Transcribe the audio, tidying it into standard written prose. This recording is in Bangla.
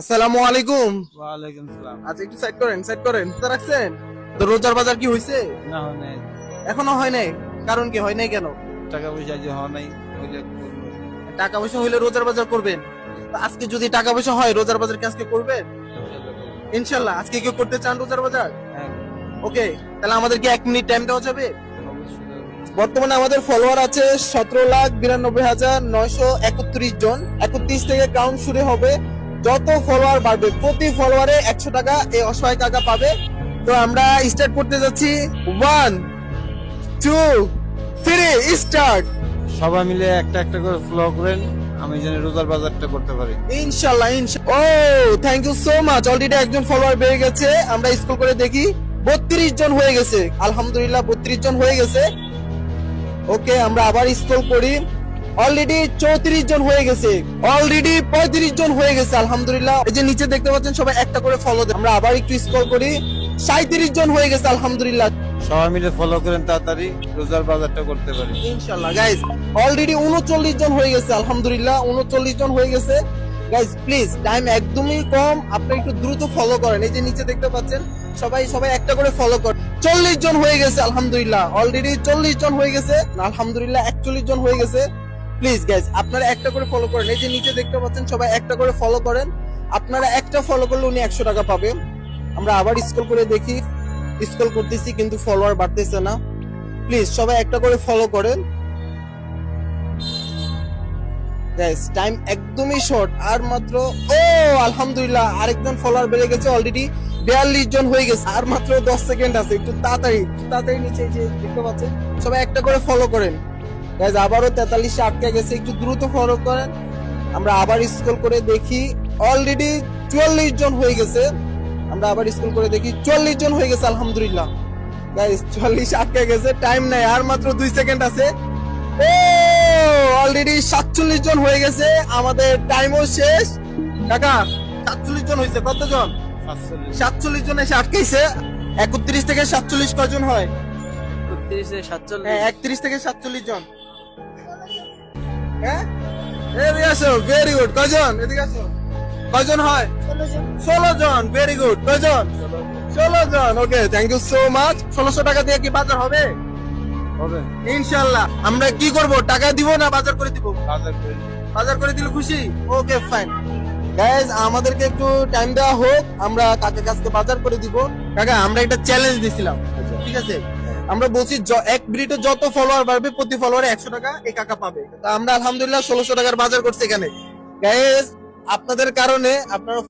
আসসালামু আলাইকুম। ওয়ালাইকুম সালাম। আচ্ছা একটু সাইড করেন তো রাখছেন তো রোজার বাজার কি হইছে? না হয় নাই, এখনো হয় নাই। কারণ কি হয় নাই কেন? টাকা পয়সা যে হয় নাই হইলে করবো। টাকা পয়সা হইলে রোজার বাজার করবেন। তো আজকে যদি টাকা পয়সা হয় রোজার বাজার কি আজকে করবেন? ইনশাআল্লাহ করবো। ইনশাল্লাহ। আজকে কেউ করতে চান রোজার বাজার? হ্যাঁ, ওকে, তাহলে আমাদেরকে 1 মিনিট টাইম দেওয়া যাবে? অবশ্যই করবো। বর্তমানে আমাদের ফলোয়ার আছে 17,92,931 জন। 31 থেকে কাউন্ট শুরু হবে। যত ফলোয়ার বাড়বে প্রতি ফলোয়ারে 100 টাকা এই অসহায় কাকা পাবে। তো আমরা স্টার্ট করতে যাচ্ছি। 1 2 3 স্টার্ট। সবাই মিলে একটা একটা করে ফলো করেন, আমি যেন রোজার বাজারটা করতে পারি। ইনশাআল্লাহ ও thank you so much. Already একজন ফলোয়ার বেড়ে গেছে। আমরা স্ক্রল করে দেখি 32 জন হয়ে গেছে। আলহামদুলিল্লাহ 32 জন হয়ে গেছে। ওকে, আমরা আবার স্ক্রল করি। অলরেডি 34 জন হয়ে গেছে। অলরেডি 35 জন হয়ে গেছে। আলহামদুলিল্লাহ। এই যে নিচে দেখতে পাচ্ছেন সবাই একটা করে ফলো দেন। আমরা আবার একটু স্ক্রল করি। 37 জন হয়ে গেছে। আলহামদুলিল্লাহ। সবাই মিলে ফলো করেন, তাড়াতাড়ি রোজার বাজারটা করতে পারি। ইনশাআল্লাহ গাইস, অলরেডি 39 জন হয়ে গেছে। আলহামদুলিল্লাহ 39 জন হয়ে গেছে। গাইস প্লিজ, টাইম একদমই কম, আপনি একটু দ্রুত ফলো করেন। এই যে নিচে দেখতে পাচ্ছেন সবাই একটা করে ফলো করেন। 40 জন হয়ে গেছে। আলহামদুলিল্লাহ অলরেডি 40 জন হয়ে গেছে। আলহামদুলিল্লাহ 41 জন হয়ে গেছে। প্লিজ গাইস, আপনারা একটা করে ফলো করেন। এই যে নিচে দেখতে পাচ্ছেন সবাই একটা করে ফলো করেন। আপনারা একটা ফলো করলে উনি 100 টাকা পাবে। আমরা আবার স্ক্রল করে দেখি। স্ক্রল করতেছি কিন্তু ফলোয়ার বাড়তেছে না। প্লিজ সবাই একটা করে ফলো করেন। গাইস টাইম একদমই শর্ট, আর মাত্র আলহামদুলিল্লাহ আরেকজন ফলোয়ার বেড়ে গেছে। অলরেডি 42 জন হয়ে গেছে। আর মাত্র 10 সেকেন্ড আছে। একটু তাড়াতাড়ি নিচে এই যে দেখতে পাচ্ছেন সবাই একটা করে ফলো করেন। গাইস আবারও 43 আটকে গেছে। একটু দ্রুত ফলো করেন। আমরা আবার স্ক্রল করে দেখি অলরেডি 44 জন হয়ে গেছে। আমরা আবার স্ক্রল করে দেখি 40 জন হয়ে গেছে। আলহামদুলিল্লাহ গাইস 40 আটকে গেছে। টাইম নাই, আর মাত্র 2 সেকেন্ড আছে। অলরেডি 47 জন হয়ে গেছে। আমাদের টাইমও শেষ। কাকা 47 জন হয়েছে। কতজন? 47 জন এসে আটকেছে। 31 থেকে 47 কজন হয়? 31 থেকে 47 জন। হ্যাঁ, এদিকে আসো। Very good. কজন? এদিকে আসো। কজন হয়? 16 জন। Very good. কজন? 16 জন। ওকে, থ্যাংক ইউ সো মাচ। 1600 টাকা দিয়ে কি বাজার হবে? হবে, ইনশাআল্লাহ। আমরা কি করব? টাকা দিব না বাজার করে দিব? বাজার করে। বাজার করে দিলে খুশি? Okay fine. গাইস আমাদেরকে একটু টাইম দেওয়া হোক, আমরা কাকা কাছকে বাজার করে দিব। কাকা আমরা একটা চ্যালেঞ্জ দিছিলাম, ঠিক আছে? আমরা বলছি এক মিনিটে যত ফলোয়ার বাড়বে প্রতি ফলোয়ারে 100 টাকা এই কাকা পাবে। তা আমরা আলহামদুলিল্লাহ 1600 টাকার বাজার করছি এখানে। গাইস আপনাদের কারণে আপনারা